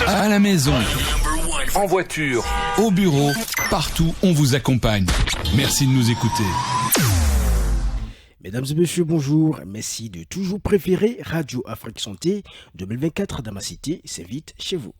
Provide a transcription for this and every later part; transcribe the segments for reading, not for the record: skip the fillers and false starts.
À la maison, En voiture, au bureau, partout, on vous accompagne. Merci de nous écouter. Mesdames et messieurs, bonjour. Merci de toujours préférer Radio Afrique Santé 2024 dans ma cité. C'est vite chez vous.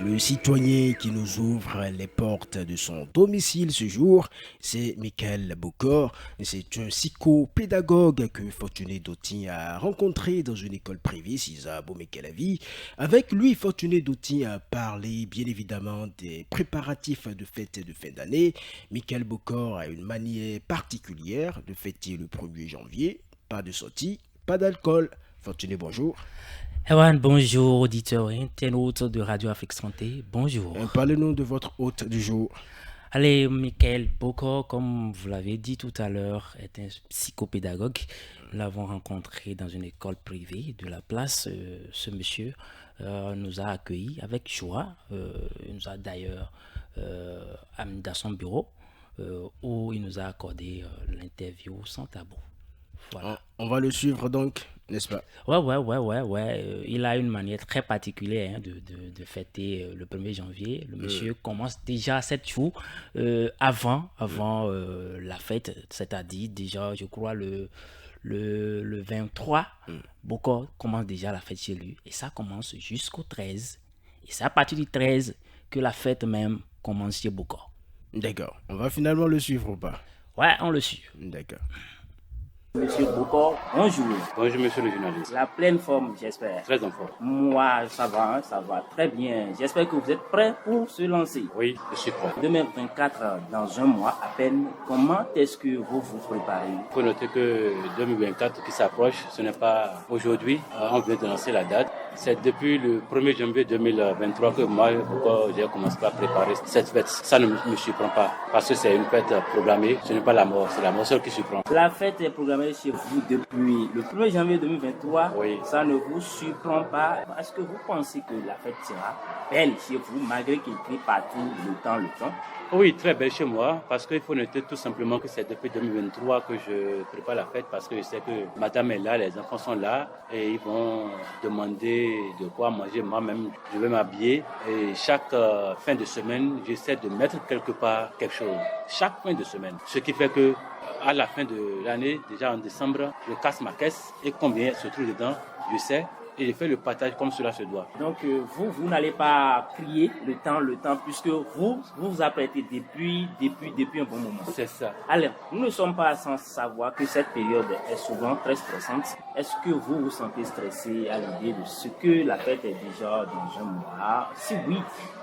Le citoyen qui nous ouvre les portes de son domicile ce jour, c'est Michael Bokor. C'est un psychopédagogue que Fortuné Doti a rencontré dans une école privée, Cisa Bomekelavi. Avec lui, Fortuné Doti a parlé bien évidemment des préparatifs de fête de fin d'année. Michael Bokor a une manière particulière de fêter le 1er janvier. Pas de sortie, pas d'alcool. Fortuné, bonjour. Ewan, bonjour auditeurs et internautes de Radio Afrique Santé, bonjour. Parlez-nous de votre hôte du jour. Allez, Michael Bokor, comme vous l'avez dit tout à l'heure, est un psychopédagogue. Nous l'avons rencontré dans une école privée de la place. Ce monsieur nous a accueillis avec joie. Il nous a d'ailleurs amené dans son bureau où il nous a accordé l'interview sans tabou. Voilà. On va le suivre donc, n'est-ce pas? Ouais. Il a une manière très particulière de fêter le 1er janvier. Le monsieur commence déjà 7 jours avant la fête, c'est-à-dire déjà, je crois, le 23. Bokor commence déjà la fête chez lui et ça commence jusqu'au 13. Et c'est à partir du 13 que la fête même commence chez Bokor. D'accord. On va finalement le suivre ou pas? Ouais, on le suit. D'accord. Monsieur Bokor, bonjour. Bonjour monsieur le journaliste. La pleine forme, j'espère. Très en forme. Moi, ça va très bien. J'espère que vous êtes prêts pour se lancer. Oui, je suis prêt. 2024, dans un mois à peine, comment est-ce que vous vous préparez? Il faut noter que 2024 qui s'approche, ce n'est pas aujourd'hui. On vient de lancer la date. C'est depuis le 1er janvier 2023 que moi, j'ai commencé à préparer cette fête. Ça ne me surprend pas parce que c'est une fête programmée. Ce n'est pas la mort, c'est la mort seule qui surprend. La fête est programmée chez vous depuis le 1er janvier 2023. Oui. Ça ne vous surprend pas. Est-ce que vous pensez que la fête sera belle chez vous malgré qu'il crie partout le temps? Oui, très belle chez moi, parce qu'il faut noter tout simplement que c'est depuis 2023 que je prépare la fête, parce que je sais que madame est là, les enfants sont là, et ils vont demander de quoi manger. Moi-même, je vais m'habiller, et chaque fin de semaine, j'essaie de mettre quelque part quelque chose. Chaque fin de semaine. Ce qui fait que, à la fin de l'année, déjà en décembre, je casse ma caisse, et combien se trouve dedans, je sais. Et je fais le partage comme cela se doit. Donc vous n'allez pas crier le temps puisque vous apprêtez depuis un bon moment. C'est ça. Alors, nous ne sommes pas sans savoir que cette période est souvent très stressante. Est-ce que vous vous sentez stressé à l'idée de ce que la fête est déjà dans un mois? Si oui,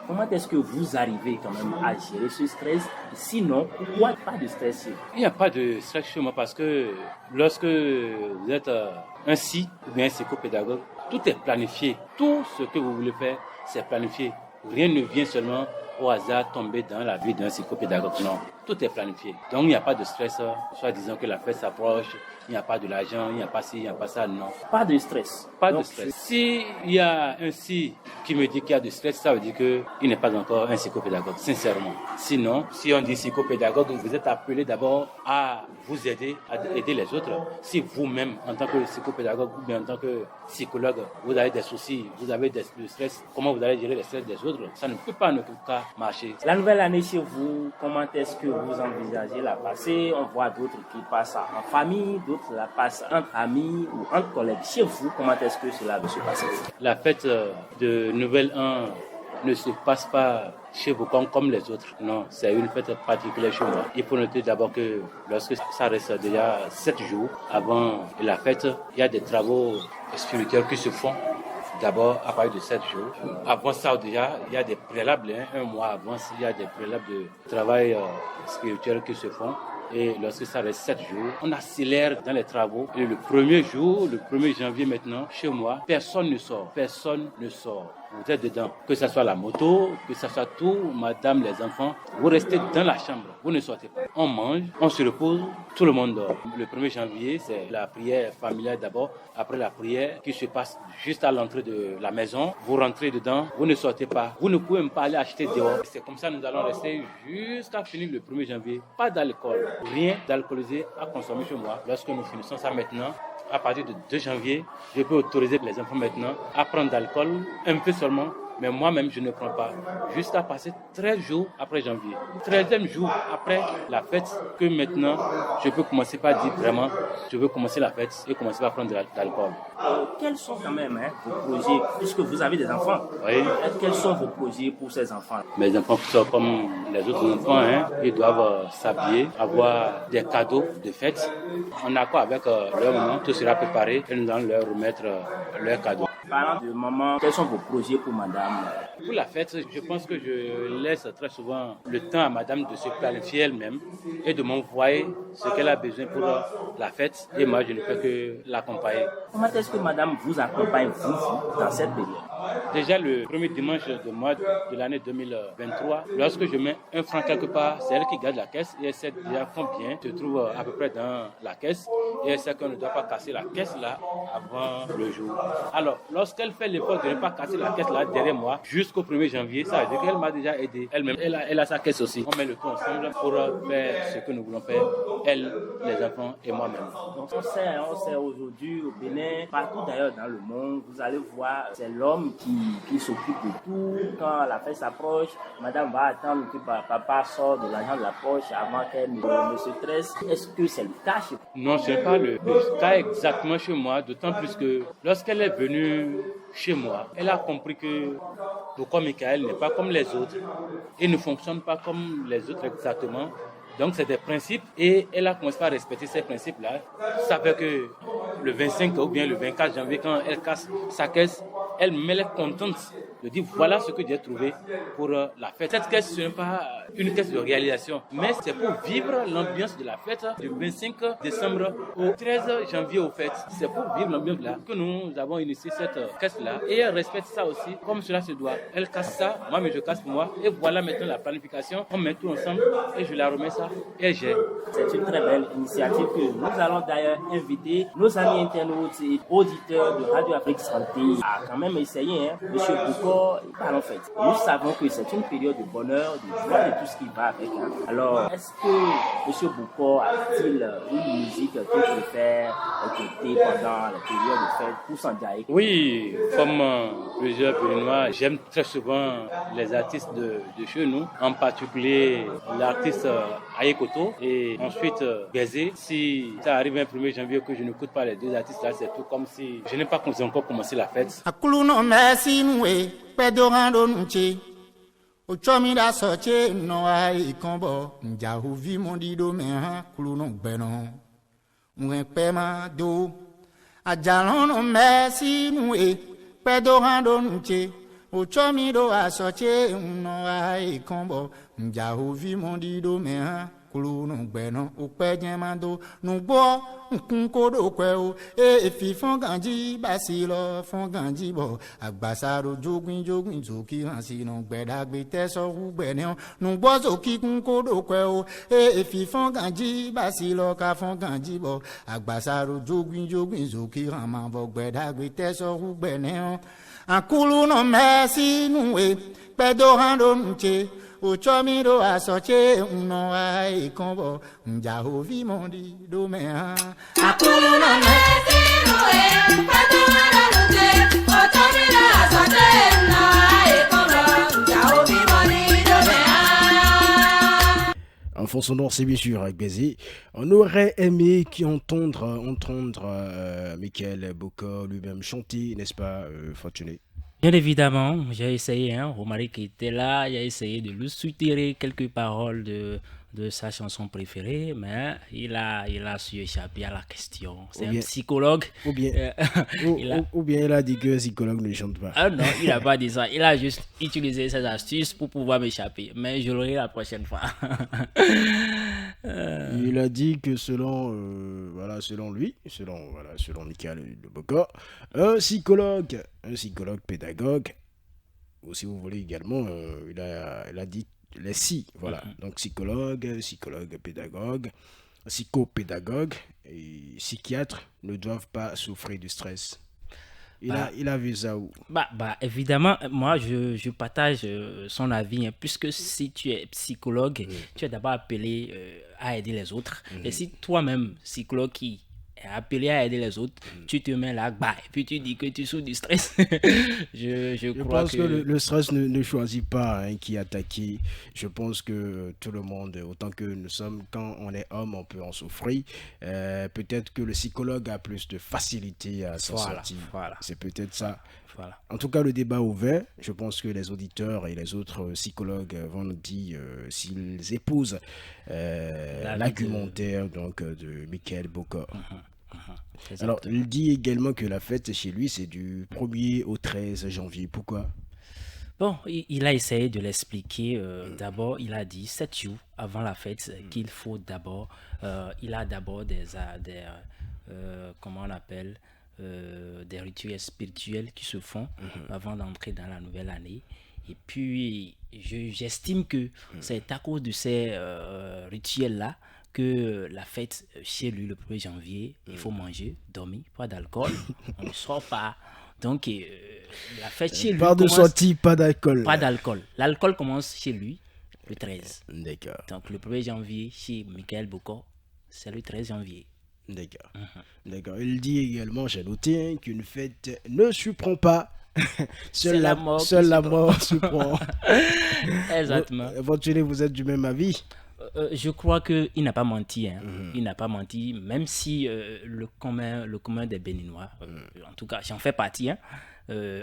comment est-ce que vous arrivez quand même à gérer ce stress? Sinon, pourquoi pas de stress? Il n'y a pas de stress chez moi parce que lorsque vous êtes un psy ou bien un psychopédagogue, tout est planifié. Tout ce que vous voulez faire, c'est planifié. Rien ne vient seulement au hasard tomber dans la vie d'un psychopédagogue. Non, tout est planifié. Donc il n'y a pas de stress, soit disant que la fête s'approche, il n'y a pas de l'argent, il n'y a pas ci, il n'y a pas ça, non. Pas de stress. Pas de stress. S'il y a un psy qui me dit qu'il y a de stress, ça veut dire qu'il n'est pas encore un psychopédagogue, sincèrement. Sinon, si on dit psychopédagogue, vous êtes appelé d'abord à vous aider, à aider les autres. Si vous-même, en tant que psychopédagogue ou bien en tant que psychologue, vous avez des soucis, vous avez du stress, comment vous allez gérer le stress des autres? Ça ne peut pas en aucun cas marcher. La nouvelle année chez vous, comment est-ce que vous envisagez la passer? On voit d'autres qui passent en famille, d'autres la passent entre amis ou entre collègues. Chez vous, comment est-ce que cela va se passer? La fête de Nouvel An ne se passe pas chez vous comme les autres. Non, c'est une fête particulière chez moi. Il faut noter d'abord que lorsque ça reste déjà 7 jours avant la fête, il y a des travaux spirituels qui se font. D'abord, à partir de 7 jours. Avant ça, déjà, il y a des préalables. Un mois avant, il y a des préalables de travail spirituel qui se font. Et lorsque ça reste 7 jours, on accélère dans les travaux. Et le premier jour, le 1er janvier maintenant, chez moi, personne ne sort. Personne ne sort. vous êtes dedans. Que ce soit la moto, que ce soit tout, madame, les enfants, vous restez dans la chambre, vous ne sortez pas. On mange, on se repose, tout le monde dort. Le 1er janvier, c'est la prière familiale d'abord. Après la prière qui se passe juste à l'entrée de la maison, vous rentrez dedans, vous ne sortez pas. Vous ne pouvez même pas aller acheter dehors. C'est comme ça que nous allons rester jusqu'à finir le 1er janvier. Pas d'alcool, rien d'alcoolisé à consommer chez moi. Lorsque nous finissons ça maintenant, à partir du 2 janvier, je peux autoriser les enfants maintenant à prendre d'alcool, un peu seulement, mais moi-même je ne prends pas, jusqu'à passer 13 jours après janvier. 13e jour après la fête, que maintenant je peux commencer par dire vraiment, je veux commencer la fête et commencer par prendre de l'alcool. Quels sont quand même vos projets, puisque vous avez des enfants? Oui. Quels sont vos projets pour ces enfants? Mes enfants sont comme les autres enfants, ils doivent s'habiller, avoir des cadeaux de fête. En accord avec leur maman, tout sera préparé et nous allons leur remettre leurs cadeaux. Parlant de maman, quels sont vos projets pour madame? Pour la fête, je pense que je laisse très souvent le temps à madame de se planifier elle-même et de m'envoyer ce qu'elle a besoin pour la fête. Et moi, je ne peux que l'accompagner. Comment est-ce que madame vous accompagne, vous, dans cette période? Déjà, le premier dimanche de mois de l'année 2023, lorsque je mets un franc quelque part, c'est elle qui garde la caisse et elle sait déjà combien se trouve à peu près dans la caisse et elle sait qu'on ne doit pas casser la caisse là avant le jour. Alors, lorsqu'elle fait l'effort de ne pas casser la caisse là derrière moi jusqu'au 1er janvier, ça veut dire qu'elle m'a déjà aidé. Elle-même, elle a sa caisse aussi. On met le tout ensemble pour faire ce que nous voulons faire, elle, les enfants et moi-même. Donc on sait aujourd'hui au Bénin, partout d'ailleurs dans le monde, vous allez voir, c'est l'homme qui s'occupe de tout. Quand la fête s'approche, madame va attendre que papa sort de l'argent de la poche avant qu'elle ne se stresse. Est-ce que c'est le cas chez vous? Non, ce n'est pas le cas exactement chez moi, d'autant plus que lorsqu'elle est venue chez moi, elle a compris que Boko Michael n'est pas comme les autres. Il ne fonctionne pas comme les autres exactement. Donc c'est des principes et elle a commencé à respecter ces principes-là. Ça fait que le 25 ou bien le 24 janvier, quand elle casse sa caisse, elle est contente de dire voilà ce que j'ai trouvé pour la fête. Cette caisse, ce n'est pas une caisse de réalisation, mais c'est pour vivre l'ambiance de la fête du 25 décembre au 13 janvier au fêtes. C'est pour vivre l'ambiance là que nous avons initié cette caisse-là et elle respecte ça aussi comme cela se doit. Elle casse ça, moi mais je casse pour moi et voilà maintenant la planification. On met tout ensemble et je la remets ça et j'ai. C'est une très belle initiative que nous allons d'ailleurs inviter nos amis internautes et auditeurs de Radio Afrique Santé à quand même essayer. Monsieur Bouko, parlons fait. Nous savons que c'est une période de bonheur, de joie et tout ce qui va avec. Alors, est-ce que Monsieur Bouko a-t-il une musique qu'il préfère écouter pendant la période de fête pour s'enjailler? Oui, comme plusieurs Béninois, j'aime très souvent les artistes de chez nous, en particulier l'artiste Ayekoto et ensuite Bézé. Si ça arrive un 1er janvier que je n'écoute pas les deux artistes là, c'est tout comme si je n'ai pas encore commencé la fête. Ochomida soche no ai kombo njahuvi mondido meha kuluno gbeno pema do ajalono mesi nue pedo hando nche ochomido asoche no ai kombo njahuvi mondido meha kuluno gbeno upejemando nubo nkunkodo kweo fi fonganji basilo fonganji bo agbasaro jogun zoki hansi no gbedagbe teso ugbene nubo zoki kunkodo kweo fi fonganji basilo ka fonganji bo agbasaro jogun zoki hama bo gbedagbe teso ugbene akulu no mesi nuwe pedo hando nche Uchomiro asoche uno ai kombo njahovi mondi do mea akulu no mesino patumana nute uchomiro asoche uno ai kombo njahovi mondi do mea. En fond sonore, c'est bien sûr avec Bézé. On aurait aimé entendre Michael Bouko lui-même chanter, n'est-ce pas, Fortuné? Bien évidemment, j'ai essayé, Romaric qui était là, j'ai essayé de lui soutirer quelques paroles de sa chanson préférée, mais il a su échapper à la question. C'est un psychologue. Ou bien il a dit que psychologue ne chante pas. Ah non, il n'a pas dit ça. Il a juste utilisé ses astuces pour pouvoir m'échapper. Mais je l'aurai la prochaine fois. Il a dit que selon Michael Bouko, un psychologue pédagogue si vous voulez également, il a dit les si, voilà. Donc psychologue, pédagogue, psychopédagogue et psychiatre ne doivent pas souffrir de stress. Il a vu ça où? Évidemment, moi, je partage son avis, hein, puisque si tu es psychologue, tu es d'abord appelé à aider les autres. Et si toi-même, psychologue qui est appelé à aider les autres, tu te mets là, et puis tu dis que tu souffres du stress. je crois pense que le stress ne choisit pas qui attaquer. Je pense que tout le monde, autant que nous sommes, quand on est homme, on peut en souffrir. Peut-être que le psychologue a plus de facilité à s'en sortir. Voilà. C'est peut-être ça. Voilà. En tout cas, le débat est ouvert. Je pense que les auditeurs et les autres psychologues vont nous dire s'ils épousent l'argumentaire de Michael Bokor. Alors, il dit également que la fête chez lui, c'est du 1er au 13 janvier. Pourquoi? Bon, il a essayé de l'expliquer. D'abord, il a dit 7 jours avant la fête qu'il faut d'abord... il a d'abord comment on appelle des rituels spirituels qui se font avant d'entrer dans la nouvelle année. Et puis, j'estime que c'est à cause de ces rituels-là que la fête chez lui le 1er janvier, il faut manger, dormir, pas d'alcool, on ne sort pas. Donc, la fête chez lui. Pas de sortie, pas d'alcool. Pas d'alcool. L'alcool commence chez lui le 13. D'accord. Donc, le 1er janvier, chez Michael Bokor, c'est le 13 janvier. D'accord. D'accord. Il dit également, j'ai noté, qu'une fête ne surprend pas. Seule la mort surprend. Exactement. Vous êtes du même avis? Je crois qu'il n'a pas menti. Il n'a pas menti, même si le commun des Béninois, en tout cas, j'en fais partie.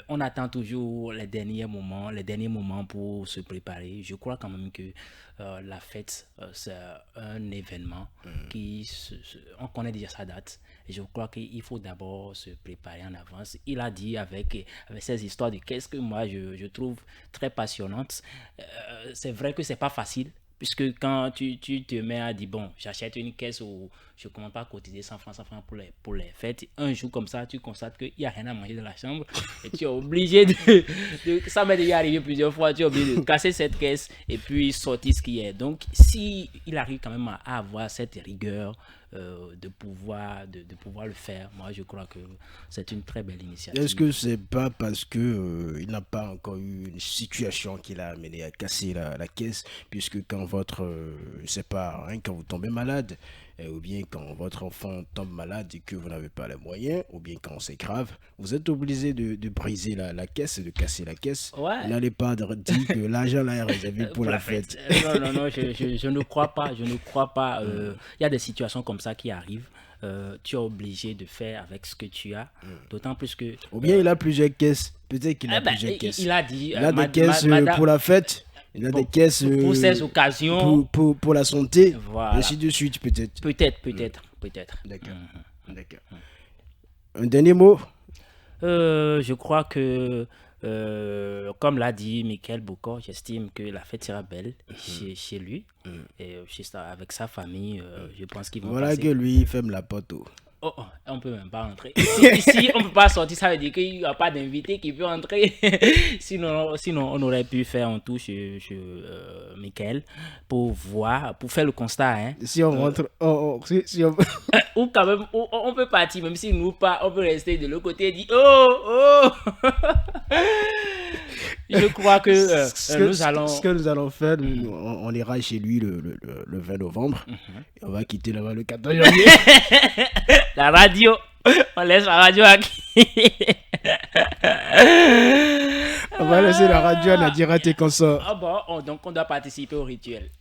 On attend toujours les derniers moments pour se préparer. Je crois quand même que la fête, c'est un événement on connaît déjà sa date. Et je crois qu'il faut d'abord se préparer en avance. Il a dit avec ces histoires de caisse que moi, je trouve très passionnantes. C'est vrai que c'est pas facile. Puisque quand tu te mets à dire, bon, j'achète une caisse ou je ne commence pas à cotiser 100 francs pour les fêtes, un jour comme ça, tu constates qu'il n'y a rien à manger dans la chambre et tu es obligé ça m'est déjà arrivé plusieurs fois, tu es obligé de casser cette caisse et puis sortir ce qui est. Donc, si il arrive quand même à avoir cette rigueur de pouvoir le faire, moi je crois que c'est une très belle initiative. Est-ce que c'est pas parce que il n'a pas encore eu une situation qui l'a amené à casser la caisse, puisque quand quand vous tombez malade, ou bien quand votre enfant tombe malade et que vous n'avez pas les moyens, ou bien quand c'est grave, vous êtes obligé de briser la caisse et de casser la caisse. Ouais. Vous n'allez pas dire que l'argent là est réservé pour la fête. Non, je ne crois pas. Il y a des situations comme ça qui arrivent. Tu es obligé de faire avec ce que tu as, d'autant plus que... Ou bien il a plusieurs caisses. Peut-être qu'il a plusieurs caisses. Il a dit... Il a des caisses pour la fête. Il a des caisses pour ces occasions, pour la santé, voilà. Ainsi de suite peut-être. Peut-être. D'accord. D'accord. Un dernier mot? Je crois que, comme l'a dit Michael Bokor, j'estime que la fête sera belle chez lui et avec sa famille. Je pense qu'ils vont passer... que lui il ferme la porte. On peut même pas entrer. Si on peut pas sortir, ça veut dire qu'il n'y a pas d'invité qui peut entrer. Sinon, on aurait pu faire un tour chez Michael pour faire le constat. Si on rentre, ou quand même, on peut partir, même si nous pas, on peut rester de l'autre côté et dire oh. Je crois que ce que nous allons faire, on ira chez lui le 20 novembre et on va quitter là-bas le 14 janvier. La radio, on laisse la radio aquí. On va laisser la radio à Nadira tes consorts. Ah bon, donc on doit participer au rituel.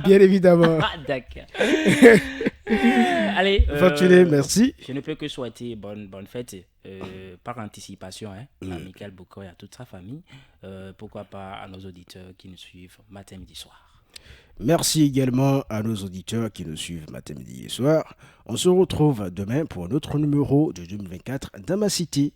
Bien évidemment. D'accord. Allez, Fortuné, merci. Je ne peux que souhaiter bonne fête par anticipation à Michael Bokor et à toute sa famille. Pourquoi pas à nos auditeurs qui nous suivent matin, midi, soir. Merci également à nos auditeurs qui nous suivent matin, midi et soir. On se retrouve demain pour un autre numéro de 2024 dans ma cité.